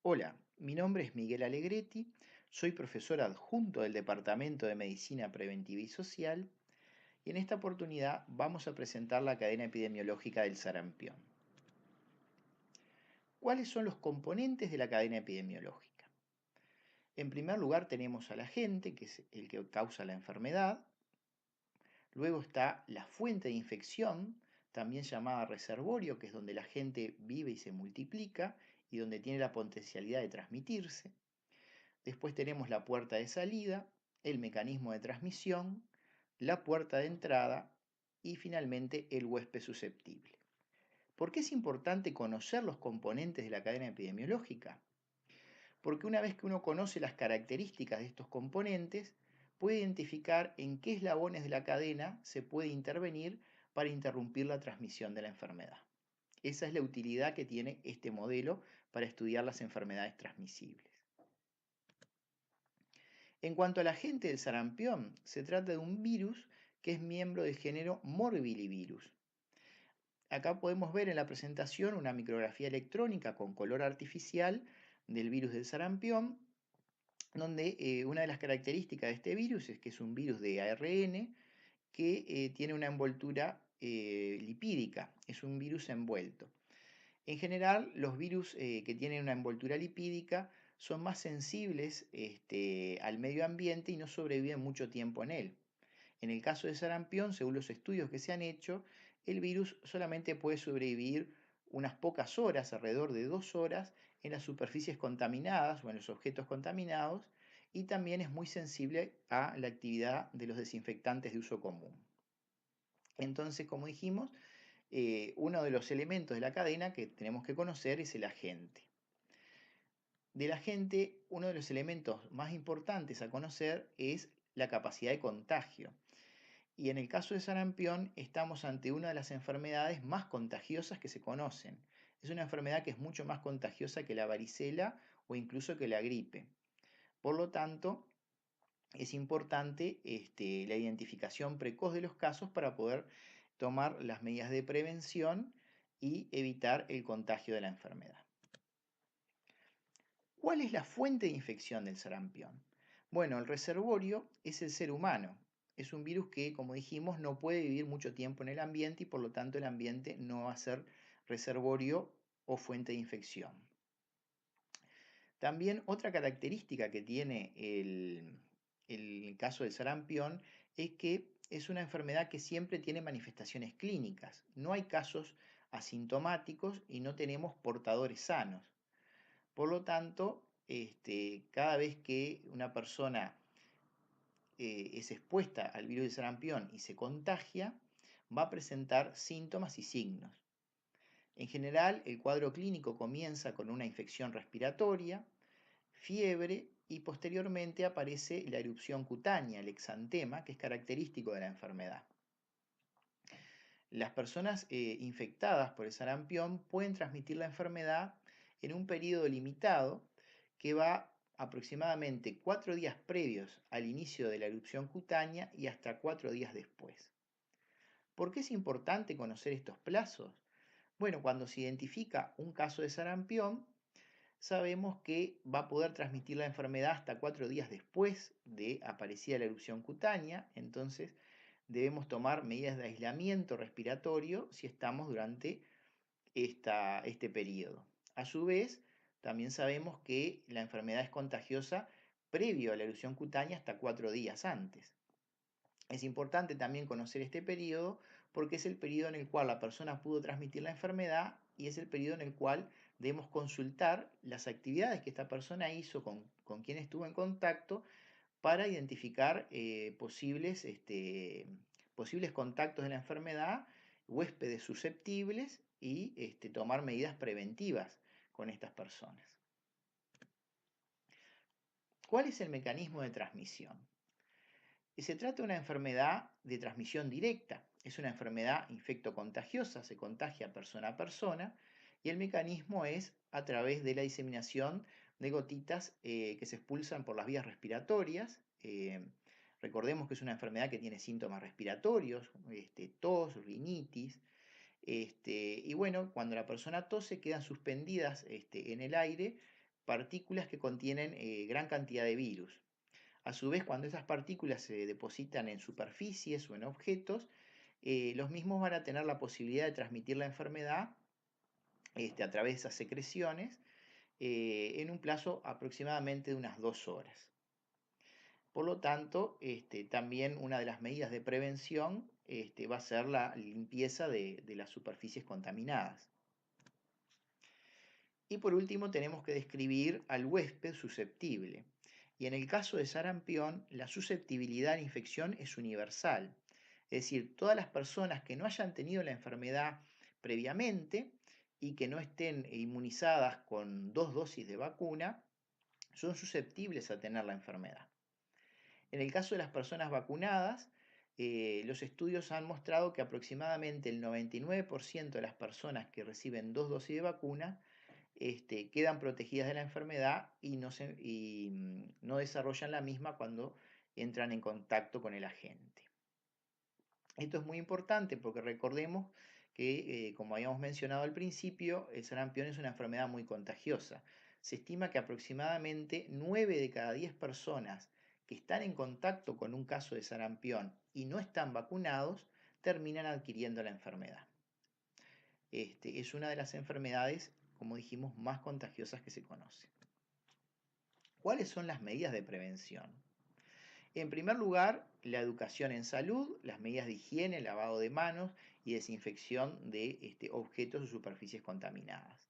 Hola, mi nombre es Miguel Alegretti, soy profesor adjunto del Departamento de Medicina Preventiva y Social y en esta oportunidad vamos a presentar la cadena epidemiológica del sarampión. ¿Cuáles son los componentes de la cadena epidemiológica? En primer lugar tenemos al agente, que es el que causa la enfermedad. Luego está la fuente de infección, también llamada reservorio, que es donde el agente vive y se multiplica y donde tiene la potencialidad de transmitirse. Después tenemos la puerta de salida, el mecanismo de transmisión, la puerta de entrada y finalmente el huésped susceptible. ¿Por qué es importante conocer los componentes de la cadena epidemiológica? Porque una vez que uno conoce las características de estos componentes, puede identificar en qué eslabones de la cadena se puede intervenir para interrumpir la transmisión de la enfermedad. Esa es la utilidad que tiene este modelo para estudiar las enfermedades transmisibles. En cuanto al agente del sarampión, se trata de un virus que es miembro del género Morbillivirus. Acá podemos ver en la presentación una micrografía electrónica con color artificial del virus del sarampión, donde una de las características de este virus es que es un virus de ARN que tiene una envoltura lipídica, es un virus envuelto. En general, los virus que tienen una envoltura lipídica son más sensibles al medio ambiente y no sobreviven mucho tiempo en él. En el caso de sarampión, según los estudios que se han hecho, el virus solamente puede sobrevivir unas pocas horas, alrededor de 2 horas, en las superficies contaminadas o en los objetos contaminados, y también es muy sensible a la actividad de los desinfectantes de uso común. Entonces, como dijimos, uno de los elementos de la cadena que tenemos que conocer es el agente. Del agente, uno de los elementos más importantes a conocer es la capacidad de contagio. Y en el caso de sarampión, estamos ante una de las enfermedades más contagiosas que se conocen. Es una enfermedad que es mucho más contagiosa que la varicela o incluso que la gripe. Por lo tanto, es importante la identificación precoz de los casos para poder tomar las medidas de prevención y evitar el contagio de la enfermedad. ¿Cuál es la fuente de infección del sarampión? Bueno, el reservorio es el ser humano. Es un virus que, como dijimos, no puede vivir mucho tiempo en el ambiente y por lo tanto el ambiente no va a ser reservorio o fuente de infección. También otra característica que tiene el caso del sarampión es que es una enfermedad que siempre tiene manifestaciones clínicas. No hay casos asintomáticos y no tenemos portadores sanos. Por lo tanto, cada vez que una persona es expuesta al virus de sarampión y se contagia, va a presentar síntomas y signos. En general, el cuadro clínico comienza con una infección respiratoria, fiebre y posteriormente aparece la erupción cutánea, el exantema, que es característico de la enfermedad. Las personas infectadas por el sarampión pueden transmitir la enfermedad en un periodo limitado que va aproximadamente 4 días previos al inicio de la erupción cutánea y hasta 4 días después. ¿Por qué es importante conocer estos plazos? Bueno, cuando se identifica un caso de sarampión, sabemos que va a poder transmitir la enfermedad hasta 4 días después de aparecida la erupción cutánea, entonces debemos tomar medidas de aislamiento respiratorio si estamos durante este periodo. A su vez, también sabemos que la enfermedad es contagiosa previo a la erupción cutánea hasta 4 días antes. Es importante también conocer este periodo porque es el periodo en el cual la persona pudo transmitir la enfermedad y es el periodo en el cual debemos consultar las actividades que esta persona hizo con quien estuvo en contacto para identificar posibles contactos de la enfermedad, huéspedes susceptibles y tomar medidas preventivas con estas personas. ¿Cuál es el mecanismo de transmisión? Se trata de una enfermedad de transmisión directa. Es una enfermedad infectocontagiosa, se contagia persona a persona y el mecanismo es a través de la diseminación de gotitas que se expulsan por las vías respiratorias. Recordemos que es una enfermedad que tiene síntomas respiratorios, tos, rinitis. Y bueno, cuando la persona tose quedan suspendidas en el aire partículas que contienen gran cantidad de virus. A su vez, cuando esas partículas se depositan en superficies o en objetos, los mismos van a tener la posibilidad de transmitir la enfermedad a través de esas secreciones en un plazo aproximadamente de unas 2 horas. Por lo tanto, también una de las medidas de prevención va a ser la limpieza de las superficies contaminadas. Y por último, tenemos que describir al huésped susceptible. Y en el caso de sarampión, la susceptibilidad a la infección es universal. Es decir, todas las personas que no hayan tenido la enfermedad previamente y que no estén inmunizadas con 2 dosis de vacuna, son susceptibles a tener la enfermedad. En el caso de las personas vacunadas, los estudios han mostrado que aproximadamente el 99% de las personas que reciben 2 dosis de vacuna quedan protegidas de la enfermedad y no desarrollan la misma cuando entran en contacto con el agente. Esto es muy importante porque recordemos que, como habíamos mencionado al principio, el sarampión es una enfermedad muy contagiosa. Se estima que aproximadamente 9 de cada 10 personas que están en contacto con un caso de sarampión y no están vacunados terminan adquiriendo la enfermedad. Es una de las enfermedades, como dijimos, más contagiosas que se conoce. ¿Cuáles son las medidas de prevención? En primer lugar, la educación en salud, las medidas de higiene, lavado de manos y desinfección de objetos o superficies contaminadas.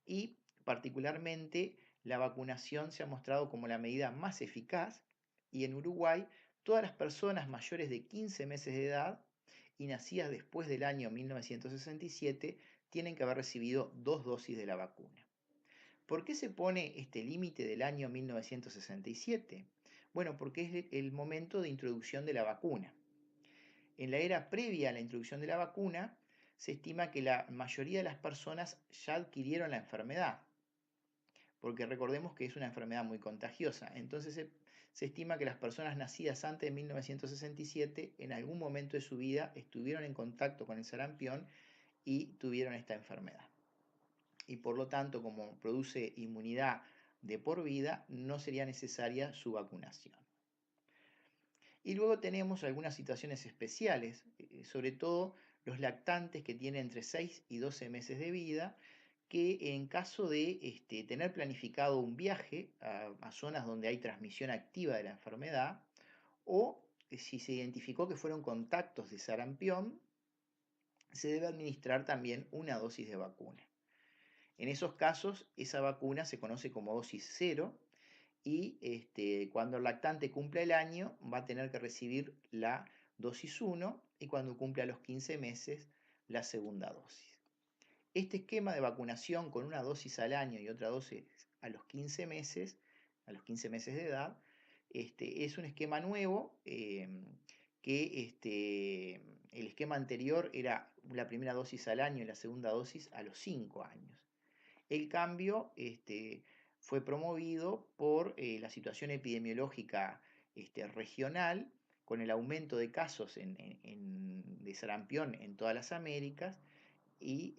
Y particularmente la vacunación se ha mostrado como la medida más eficaz y en Uruguay todas las personas mayores de 15 meses de edad y nacidas después del año 1967 tienen que haber recibido 2 dosis de la vacuna. ¿Por qué se pone este límite del año 1967? Bueno, porque es el momento de introducción de la vacuna. En la era previa a la introducción de la vacuna, se estima que la mayoría de las personas ya adquirieron la enfermedad, porque recordemos que es una enfermedad muy contagiosa. Entonces se estima que las personas nacidas antes de 1967 en algún momento de su vida estuvieron en contacto con el sarampión y tuvieron esta enfermedad. Y por lo tanto, como produce inmunidad de por vida, no sería necesaria su vacunación. Y luego tenemos algunas situaciones especiales, sobre todo los lactantes que tienen entre 6 y 12 meses de vida, que en caso de tener planificado un viaje a zonas donde hay transmisión activa de la enfermedad, o si se identificó que fueron contactos de sarampión, se debe administrar también una dosis de vacuna. En esos casos, esa vacuna se conoce como dosis cero y cuando el lactante cumple el año va a tener que recibir la dosis 1 y cuando cumpla los 15 meses la segunda dosis. Este esquema de vacunación con una dosis al año y otra dosis a los 15 meses, de edad, es un esquema nuevo que el esquema anterior era la primera dosis al año y la segunda dosis a los 5 años. El cambio fue promovido por la situación epidemiológica regional, con el aumento de casos de sarampión en todas las Américas y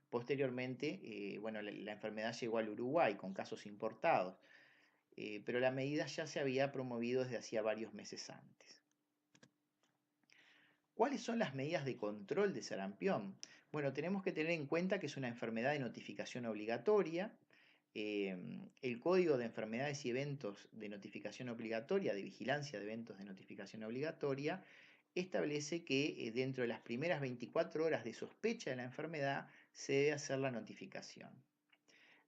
posteriormente, bueno, la enfermedad llegó al Uruguay con casos importados, pero la medida ya se había promovido desde hacía varios meses antes. ¿Cuáles son las medidas de control de sarampión? Bueno, tenemos que tener en cuenta que es una enfermedad de notificación obligatoria. El Código de Enfermedades y Eventos de Notificación Obligatoria, de Vigilancia de Eventos de Notificación Obligatoria, establece que dentro de las primeras 24 horas de sospecha de la enfermedad se debe hacer la notificación.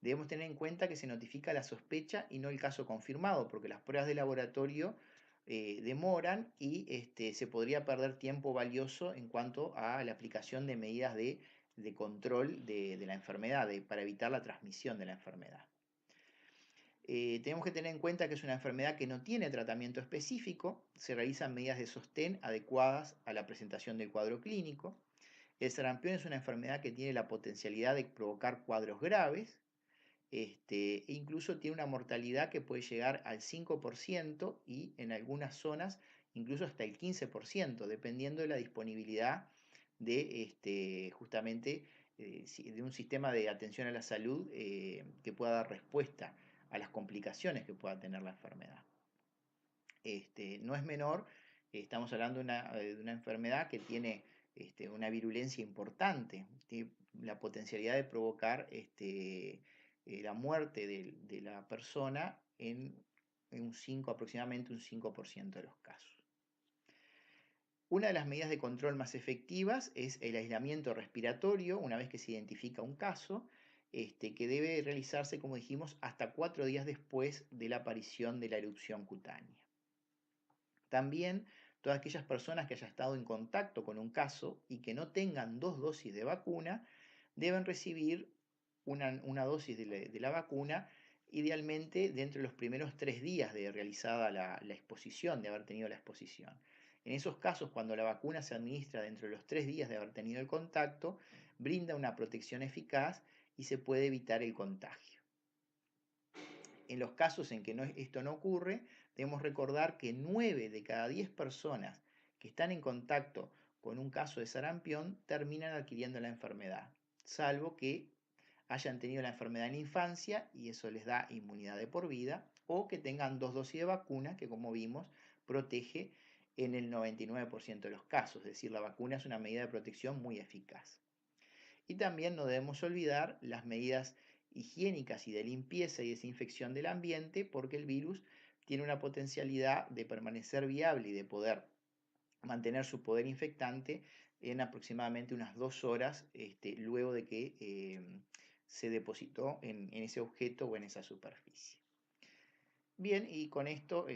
Debemos tener en cuenta que se notifica la sospecha y no el caso confirmado, porque las pruebas de laboratorio demoran y se podría perder tiempo valioso en cuanto a la aplicación de medidas de control de la enfermedad, para evitar la transmisión de la enfermedad. Tenemos que tener en cuenta que es una enfermedad que no tiene tratamiento específico, se realizan medidas de sostén adecuadas a la presentación del cuadro clínico. El sarampión es una enfermedad que tiene la potencialidad de provocar cuadros graves, e incluso tiene una mortalidad que puede llegar al 5% y en algunas zonas incluso hasta el 15%, dependiendo de la disponibilidad de justamente de un sistema de atención a la salud que pueda dar respuesta a las complicaciones que pueda tener la enfermedad. No es menor, estamos hablando de una enfermedad que tiene una virulencia importante, tiene la potencialidad de provocar la muerte de la persona aproximadamente un 5% de los casos. Una de las medidas de control más efectivas es el aislamiento respiratorio una vez que se identifica un caso, que debe realizarse, como dijimos, hasta 4 días después de la aparición de la erupción cutánea. También todas aquellas personas que hayan estado en contacto con un caso y que no tengan 2 dosis de vacuna deben recibir una dosis de la vacuna, idealmente dentro de los primeros 3 días de realizada la exposición, de haber tenido la exposición. En esos casos, cuando la vacuna se administra dentro de los 3 días de haber tenido el contacto, brinda una protección eficaz y se puede evitar el contagio. En los casos en que esto no ocurre, debemos recordar que 9 de cada 10 personas que están en contacto con un caso de sarampión terminan adquiriendo la enfermedad, salvo que hayan tenido la enfermedad en la infancia y eso les da inmunidad de por vida, o que tengan 2 dosis de vacuna que, como vimos, protege en el 99% de los casos, es decir, la vacuna es una medida de protección muy eficaz. Y también no debemos olvidar las medidas higiénicas y de limpieza y desinfección del ambiente, porque el virus tiene una potencialidad de permanecer viable y de poder mantener su poder infectante en aproximadamente unas 2 horas luego de que se depositó en ese objeto o en esa superficie. Bien, y con esto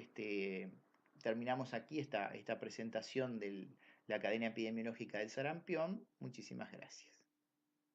terminamos aquí esta presentación de la cadena epidemiológica del sarampión. Muchísimas gracias.